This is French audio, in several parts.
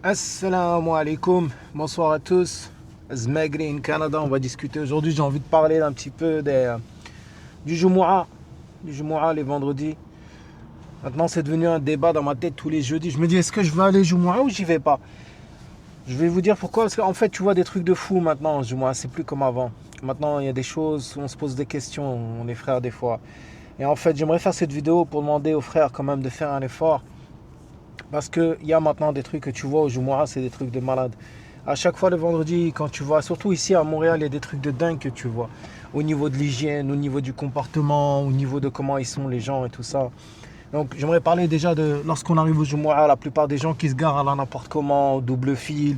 Assalamu alaikum, bonsoir à tous. Zmagri in Canada, on va discuter aujourd'hui. J'ai envie de parler un petit peu du Jumu'ah les vendredis. Maintenant, c'est devenu un débat dans ma tête tous les jeudis. Je me dis, est-ce que je vais aller Jumu'ah ou j'y vais pas? Je vais vous dire pourquoi. Parce qu'en fait, tu vois des trucs de fou maintenant, Jumu'ah. C'est plus comme avant. Maintenant, il y a des choses où on se pose des questions, on est frères des fois. Et en fait, j'aimerais faire cette vidéo pour demander aux frères quand même de faire un effort. Parce qu'il y a maintenant des trucs que tu vois au Jumu'ah, c'est des trucs de malade. À chaque fois le vendredi, quand tu vois, surtout ici à Montréal, il y a des trucs de dingue que tu vois. Au niveau de l'hygiène, au niveau du comportement, au niveau de comment ils sont les gens et tout ça. Donc j'aimerais parler déjà de lorsqu'on arrive au Jumu'ah, la plupart des gens qui se garent à la n'importe comment, au double fil,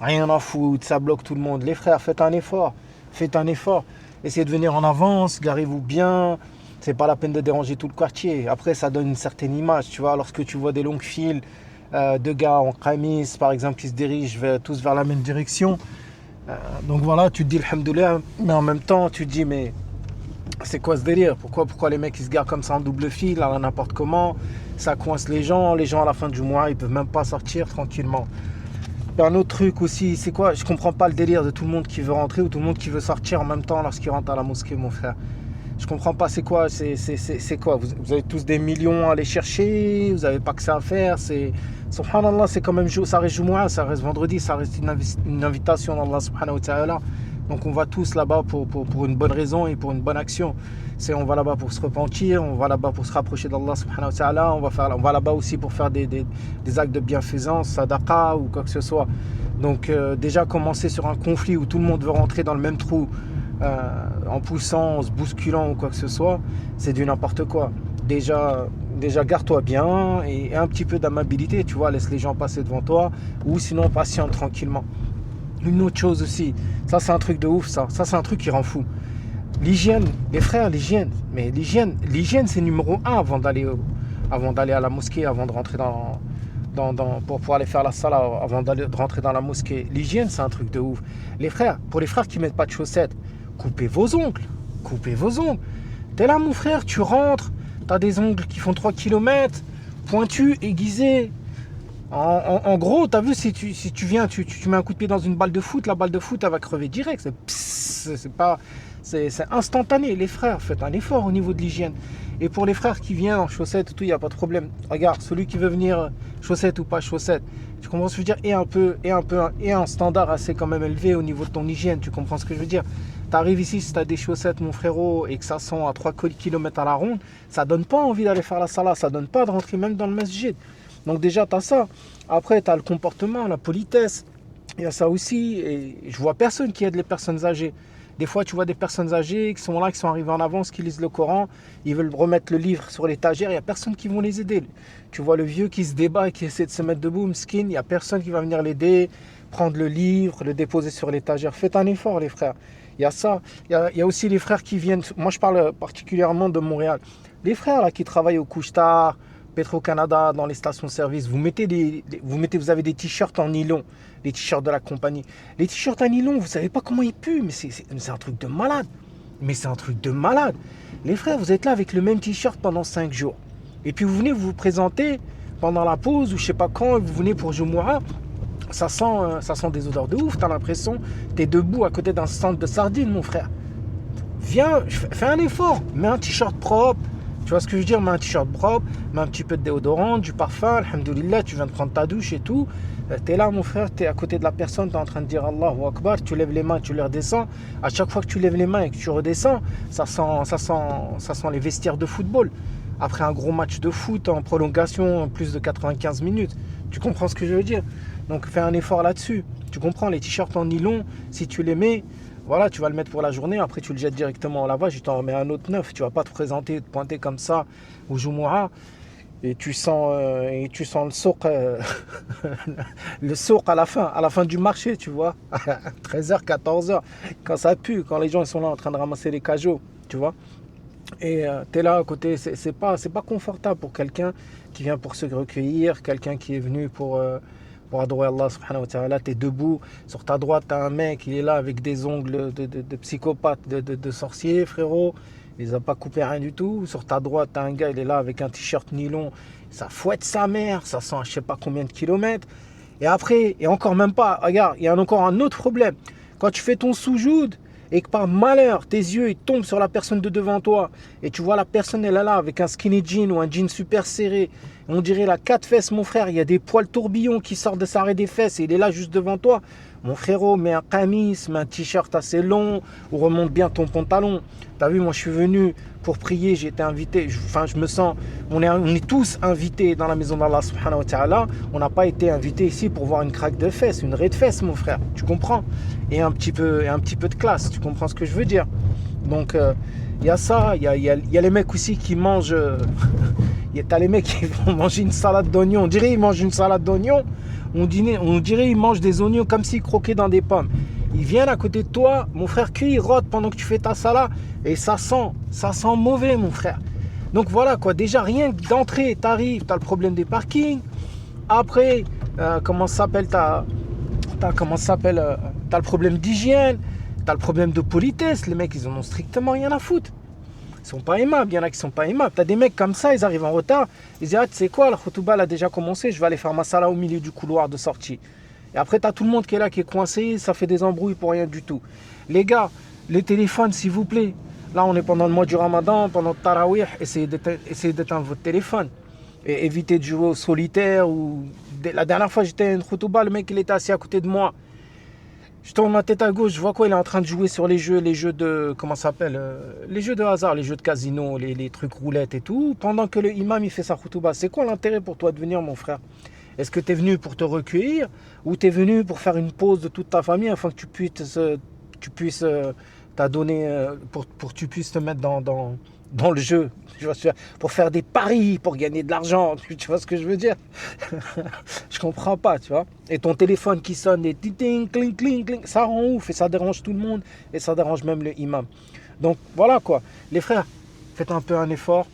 rien à foutre, ça bloque tout le monde. Les frères, faites un effort. Faites un effort. Essayez de venir en avance, garez-vous bien. C'est pas la peine de déranger tout le quartier. Après, ça donne une certaine image, tu vois. Lorsque tu vois des longues files de gars en qamis, par exemple, qui se dirigent tous vers la même direction. Donc voilà, tu te dis alhamdoulilah, mais en même temps, tu te dis, mais c'est quoi ce délire? Pourquoi les mecs ils se garent comme ça en double fil, à n'importe comment? Ça coince les gens à la fin du mois, ils peuvent même pas sortir tranquillement. Et un autre truc aussi, c'est quoi? Je comprends pas le délire de tout le monde qui veut rentrer ou tout le monde qui veut sortir en même temps lorsqu'il rentre à la mosquée, mon frère. Je comprends pas, c'est quoi? C'est quoi? Vous avez tous des millions à aller chercher, vous avez pas que ça à faire. Subhanallah, c'est quand même, ça reste Jumu'ah, ça reste vendredi, ça reste une invitation d'Allah subhanahu wa ta'ala. Donc on va tous là-bas pour une bonne raison et pour une bonne action. On va là-bas pour se repentir, on va là-bas pour se rapprocher d'Allah subhanahu wa ta'ala, on va là-bas aussi pour faire des actes de bienfaisance, sadaqa ou quoi que ce soit. Donc déjà commencer sur un conflit où tout le monde veut rentrer dans le même trou, en poussant, en se bousculant ou quoi que ce soit, c'est du n'importe quoi. Déjà garde-toi bien et un petit peu d'amabilité, tu vois, laisse les gens passer devant toi ou sinon patiente tranquillement. Une autre chose aussi, ça c'est un truc de ouf, ça c'est un truc qui rend fou. L'hygiène, les frères, l'hygiène c'est numéro un avant d'aller à la mosquée, avant de rentrer pour aller faire la salat, avant de rentrer dans la mosquée. L'hygiène c'est un truc de ouf. Les frères, pour les frères qui mettent pas de chaussettes, coupez vos ongles, coupez vos ongles. T'es là mon frère, tu rentres, t'as des ongles qui font 3 kilomètres, pointus, aiguisés. En gros, t'as vu, si tu viens, tu mets un coup de pied dans une balle de foot, la balle de foot, elle va crever direct. C'est instantané. Les frères, faites un effort au niveau de l'hygiène. Et pour les frères qui viennent en chaussettes, tout, il n'y a pas de problème. Regarde, celui qui veut venir chaussettes ou pas chaussettes, tu comprends ce que je veux dire, et un standard assez quand même élevé au niveau de ton hygiène. Tu comprends ce que je veux dire? T'arrives ici, si t'as des chaussettes, mon frérot, et que ça sent à 3 km à la ronde, ça donne pas envie d'aller faire la salat, ça donne pas de rentrer même dans le masjid. Donc déjà, tu as ça. Après, tu as le comportement, la politesse. Il y a ça aussi. Et je vois personne qui aide les personnes âgées. Des fois, tu vois des personnes âgées qui sont là, qui sont arrivées en avance, qui lisent le Coran. Ils veulent remettre le livre sur l'étagère. Il n'y a personne qui va les aider. Tu vois le vieux qui se débat et qui essaie de se mettre debout, skin. Il n'y a personne qui va venir l'aider, prendre le livre, le déposer sur l'étagère. Faites un effort, les frères. Il y a ça. Il y a aussi les frères qui viennent. Moi, je parle particulièrement de Montréal. Les frères là, qui travaillent au couche-tard, Petro-Canada, dans les stations-service, vous avez des t-shirts en nylon, les t-shirts de la compagnie. Les t-shirts en nylon, vous savez pas comment ils puent, mais c'est un truc de malade. Mais c'est un truc de malade. Les frères, vous êtes là avec le même t-shirt pendant 5 jours. Et puis vous venez vous présenter pendant la pause ou je sais pas quand, vous venez pour Jumu'ah, ça sent des odeurs de ouf, t'as l'impression, t'es debout à côté d'un stand de sardines, mon frère. Viens, fais un effort, mets un t-shirt propre. Tu vois ce que je veux dire? Mets un t-shirt propre, mets un petit peu de déodorant, du parfum, alhamdoulilah, tu viens de prendre ta douche et tout. T'es là mon frère, t'es à côté de la personne, t'es en train de dire Allahu Akbar, tu lèves les mains, tu les redescends. À chaque fois que tu lèves les mains et que tu redescends, ça sent les vestiaires de football. Après un gros match de foot en prolongation, plus de 95 minutes. Tu comprends ce que je veux dire? Donc fais un effort là-dessus. Tu comprends, les t-shirts en nylon, si tu les mets, voilà, tu vas le mettre pour la journée, après tu le jettes directement au lavage, tu t'en remets un autre neuf. Tu vas pas te présenter, te pointer comme ça au Jumu'ah et tu sens le souk, le souk à la fin du marché, tu vois, 13h, 14h, quand ça pue, quand les gens ils sont là en train de ramasser les cajots, tu vois. Et tu es là à côté, c'est pas confortable pour quelqu'un qui vient pour se recueillir, quelqu'un qui est venu pour adorer Allah subhanahu wa ta'ala. Tu es debout, sur ta droite, tu as un mec, il est là avec des ongles de psychopathe, de sorcier, frérot. Il les a pas coupés rien du tout. Sur ta droite, tu as un gars, il est là avec un t-shirt nylon, ça fouette sa mère, ça sent à je sais pas combien de kilomètres. Et après, et encore même pas, regarde, il y a encore un autre problème. Quand tu fais ton soujoud et que par malheur, tes yeux ils tombent sur la personne de devant toi et tu vois la personne, elle est là avec un skinny jean ou un jean super serré, on dirait la 4 fesses, mon frère, il y a des poils tourbillons qui sortent de sa raie des fesses et il est là juste devant toi. Mon frérot, mets un camis, mets un t-shirt assez long ou remonte bien ton pantalon. T'as vu, moi je suis venu pour prier, j'ai été invité, je me sens, on est tous invités dans la maison d'Allah subhanahu wa ta'ala. On n'a pas été invités ici pour voir une craque de fesses, une raie de fesses, mon frère, tu comprends? Et un petit peu de classe, tu comprends ce que je veux dire? Donc il y a ça, il y a les mecs aussi qui mangent, t'as les mecs qui vont manger une salade d'oignons, on dirait ils mangent une salade d'oignons, on dirait ils mangent des oignons comme s'ils croquaient dans des pommes. Ils viennent à côté de toi, mon frère crie, il rote pendant que tu fais ta salade et ça sent mauvais, mon frère. Donc voilà quoi, déjà rien que d'entrée, t'arrives, t'as le problème des parkings. Après, comment ça s'appelle, t'as le problème d'hygiène, t'as le problème de politesse. Les mecs, ils en ont strictement rien à foutre. Ils sont pas aimables, il y en a qui sont pas aimables. T'as des mecs comme ça, ils arrivent en retard. Ils disent, ah, tu sais quoi, la khutouba a déjà commencé, je vais aller faire ma salat au milieu du couloir de sortie. Et après, t'as tout le monde qui est là, qui est coincé, ça fait des embrouilles pour rien du tout. Les gars, les téléphones, s'il vous plaît. Là, on est pendant le mois du Ramadan, pendant le Tarawih, essayez d'éteindre votre téléphone. Et évitez de jouer au solitaire. La dernière fois, j'étais à une khutouba, le mec, il était assis à côté de moi. Je tourne ma tête à gauche, je vois quoi, il est en train de jouer sur les jeux de, comment ça s'appelle, les jeux de hasard, les jeux de casino, les trucs roulettes et tout, pendant que le imam, il fait sa khutouba. C'est quoi l'intérêt pour toi de venir, mon frère? Est-ce que tu es venu pour te recueillir ou tu es venu pour faire une pause de toute ta famille afin que tu puisses t'adonner, pour que tu puisses te mettre dans le jeu, tu vois, pour faire des paris, pour gagner de l'argent, tu vois ce que je veux dire? Je comprends pas, tu vois. Et ton téléphone qui sonne, des ting, cling, cling, cling, ça rend ouf et ça dérange tout le monde et ça dérange même le imam. Donc voilà quoi, les frères, faites un peu un effort.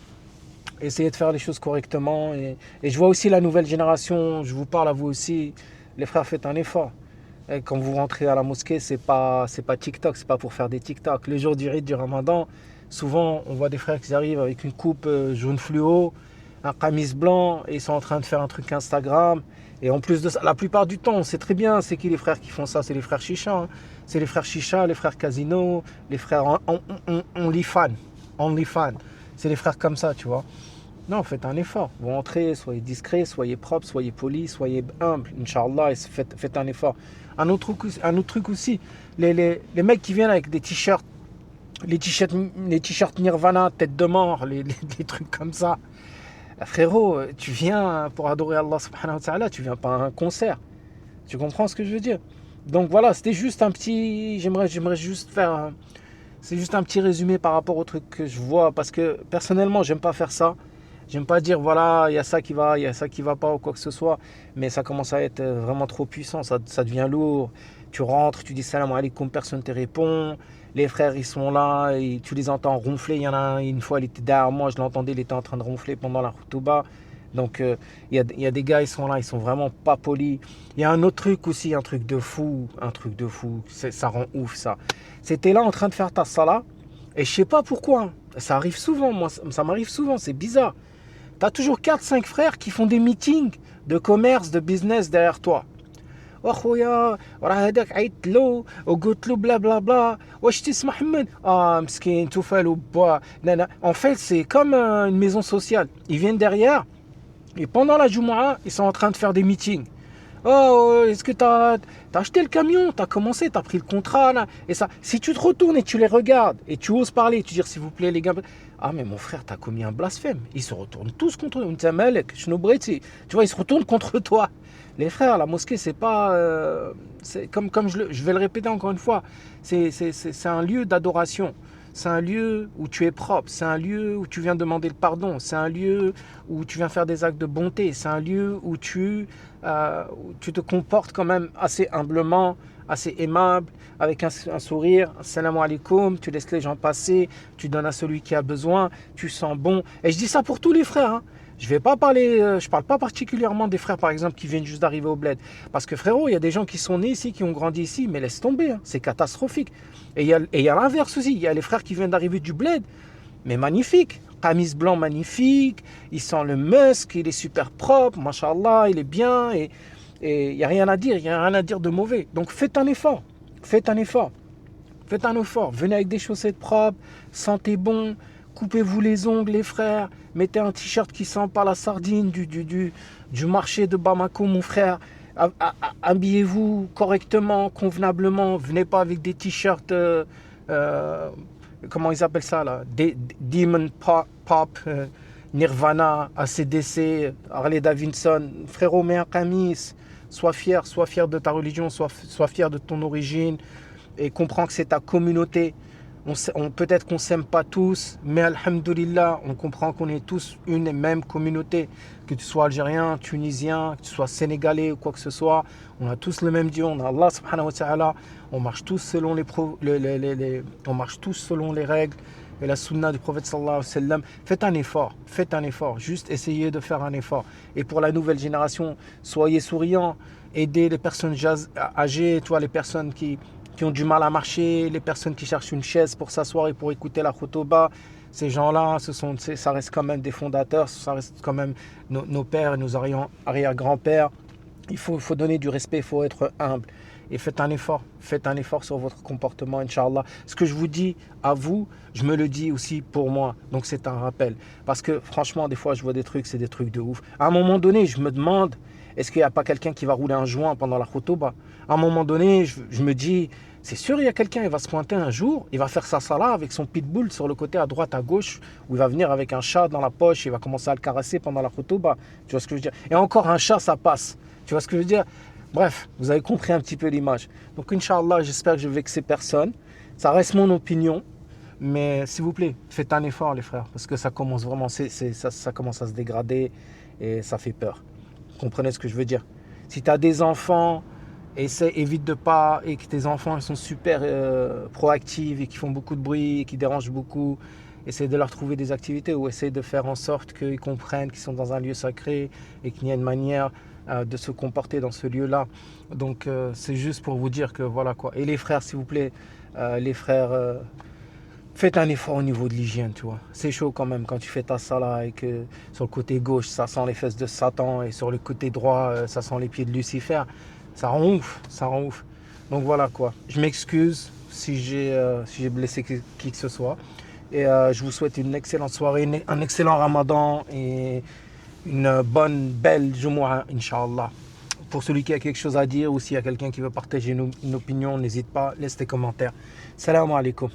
Essayez de faire les choses correctement. Et je vois aussi la nouvelle génération, je vous parle à vous aussi, les frères, faites un effort. Et quand vous rentrez à la mosquée, c'est pas TikTok, c'est pas pour faire des TikTok. Le jour du Rite du Ramadan, souvent on voit des frères qui arrivent avec une coupe jaune fluo, un camis blanc, et ils sont en train de faire un truc Instagram. Et en plus de ça, la plupart du temps, on sait très bien c'est qui les frères qui font ça, c'est les frères Chicha. Hein. C'est les frères Chicha, les frères Casino, les frères OnlyFans. C'est les frères comme ça, tu vois. Non, faites un effort. Vous entrez, soyez discret, soyez propre, soyez poli, soyez humble, Inch'Allah, et faites un effort. Un autre truc aussi, les mecs qui viennent avec des t-shirts, les t-shirts Nirvana, tête de mort, les trucs comme ça. Frérot, tu viens pour adorer Allah subhanahu wa ta'ala, tu viens pas à un concert. Tu comprends ce que je veux dire? Donc voilà, c'était juste un petit... J'aimerais juste faire... C'est juste un petit résumé par rapport au truc que je vois, parce que personnellement, j'aime pas faire ça. J'aime pas dire, voilà, il y a ça qui va, il y a ça qui va pas ou quoi que ce soit. Mais ça commence à être vraiment trop puissant, ça devient lourd. Tu rentres, tu dis salam alaikum, personne ne te répond. Les frères, ils sont là, et tu les entends ronfler. Il y en a un, une fois, il était derrière moi, je l'entendais, il était en train de ronfler pendant la khutouba. Donc, il y a des gars, ils sont là, ils sont vraiment pas polis. Il y a un autre truc aussi, un truc de fou. Ça rend ouf, ça. C'était là en train de faire ta salat, et je sais pas pourquoi. Ça arrive souvent, moi, ça m'arrive souvent, c'est bizarre. Tu as toujours 4-5 frères qui font des meetings de commerce, de business derrière toi. واخويا راه هذاك عيطت له وقلت له بلا بلا بلا واش تسمع محمد مسكين توفالو با لا en fait c'est comme une maison sociale, ils viennent derrière et pendant la Jumu'ah ils sont en train de faire des meetings. Oh, est-ce que t'as acheté le camion, t'as commencé, t'as pris le contrat là, et ça. Si tu te retournes et tu les regardes et tu oses parler, tu dis s'il vous plaît les gars, ah mais mon frère t'as commis un blasphème. Ils se retournent tous contre toi. Tu vois, ils se retournent contre toi. Les frères, la mosquée c'est pas, c'est comme je vais le répéter encore une fois, c'est un lieu d'adoration. C'est un lieu où tu es propre, c'est un lieu où tu viens demander le pardon, c'est un lieu où tu viens faire des actes de bonté, c'est un lieu où tu te comportes quand même assez humblement, assez aimable, avec un sourire, salam alaikum, tu laisses les gens passer, tu donnes à celui qui a besoin, tu sens bon. Et je dis ça pour tous les frères, hein. Je parle pas particulièrement des frères par exemple qui viennent juste d'arriver au bled. Parce que frérot, il y a des gens qui sont nés ici, qui ont grandi ici, mais laisse tomber, hein, c'est catastrophique. Et il y a l'inverse aussi, il y a les frères qui viennent d'arriver du bled, mais magnifique. Camis blanc magnifique, il sent le musk, il est super propre, mashallah, il est bien. Et il n'y a rien à dire, il n'y a rien à dire de mauvais. Donc faites un effort, faites un effort. Faites un effort, venez avec des chaussettes propres, sentez bon, coupez-vous les ongles les frères, mettez un t-shirt qui sent pas la sardine du marché de Bamako mon frère, habillez-vous correctement, convenablement, venez pas avec des t-shirts, comment ils appellent ça là, Demon Pop, Nirvana, AC/DC, Harley Davidson, frérot mets un camis, sois fier de ta religion, sois fier de ton origine, et comprends que c'est ta communauté. Peut-être qu'on ne s'aime pas tous, mais alhamdoulilah, on comprend qu'on est tous une et même communauté. Que tu sois algérien, tunisien, que tu sois sénégalais ou quoi que ce soit, on a tous le même Dieu, on a Allah subhanahu wa ta'ala, on marche tous selon on marche tous selon les règles et la sunna du prophète sallallahu alayhi wa sallam. Faites un effort, juste essayez de faire un effort. Et pour la nouvelle génération, soyez souriants, aidez les personnes âgées, les personnes qui ont du mal à marcher, les personnes qui cherchent une chaise pour s'asseoir et pour écouter la khotoba. Ces gens-là, ça reste quand même des fondateurs, ça reste quand même nos pères et nos arrière-grands-pères. Il faut donner du respect, il faut être humble. Et faites un effort sur votre comportement, Inch'Allah. Ce que je vous dis à vous, je me le dis aussi pour moi. Donc c'est un rappel. Parce que franchement, des fois, je vois des trucs, c'est des trucs de ouf. À un moment donné, je me demande, est-ce qu'il n'y a pas quelqu'un qui va rouler un joint pendant la khotoba? À un moment donné, je me dis, c'est sûr, il y a quelqu'un, il va se pointer un jour, il va faire sa salat avec son pitbull sur le côté à droite, à gauche, où il va venir avec un chat dans la poche, il va commencer à le caresser pendant la khotoba. Tu vois ce que je veux dire? Et encore un chat, ça passe. Tu vois ce que je veux dire? Bref, vous avez compris un petit peu l'image. Donc, Inch'Allah, j'espère que je vais vexer personne. Ça reste mon opinion. Mais s'il vous plaît, faites un effort, les frères. Parce que ça commence vraiment, ça commence à se dégrader et ça fait peur. Vous comprenez ce que je veux dire? Si tu as des enfants, évite de pas, et que tes enfants ils sont super proactifs et qui font beaucoup de bruit et qui dérangent beaucoup, essaye de leur trouver des activités ou essaye de faire en sorte qu'ils comprennent qu'ils sont dans un lieu sacré et qu'il y a une manière de se comporter dans ce lieu-là. Donc c'est juste pour vous dire que voilà quoi. Et les frères, s'il vous plaît, les frères, faites un effort au niveau de l'hygiène, tu vois. C'est chaud quand même quand tu fais ta salat et que sur le côté gauche, ça sent les fesses de Satan et sur le côté droit, ça sent les pieds de Lucifer. Ça rend ouf, ça rend ouf. Donc voilà quoi. Je m'excuse si j'ai blessé qui que ce soit. Et je vous souhaite une excellente soirée, un excellent ramadan et une belle Jumu'ah, Inch'Allah. Pour celui qui a quelque chose à dire ou s'il y a quelqu'un qui veut partager une opinion, n'hésite pas, laisse tes commentaires. Salam alaikum.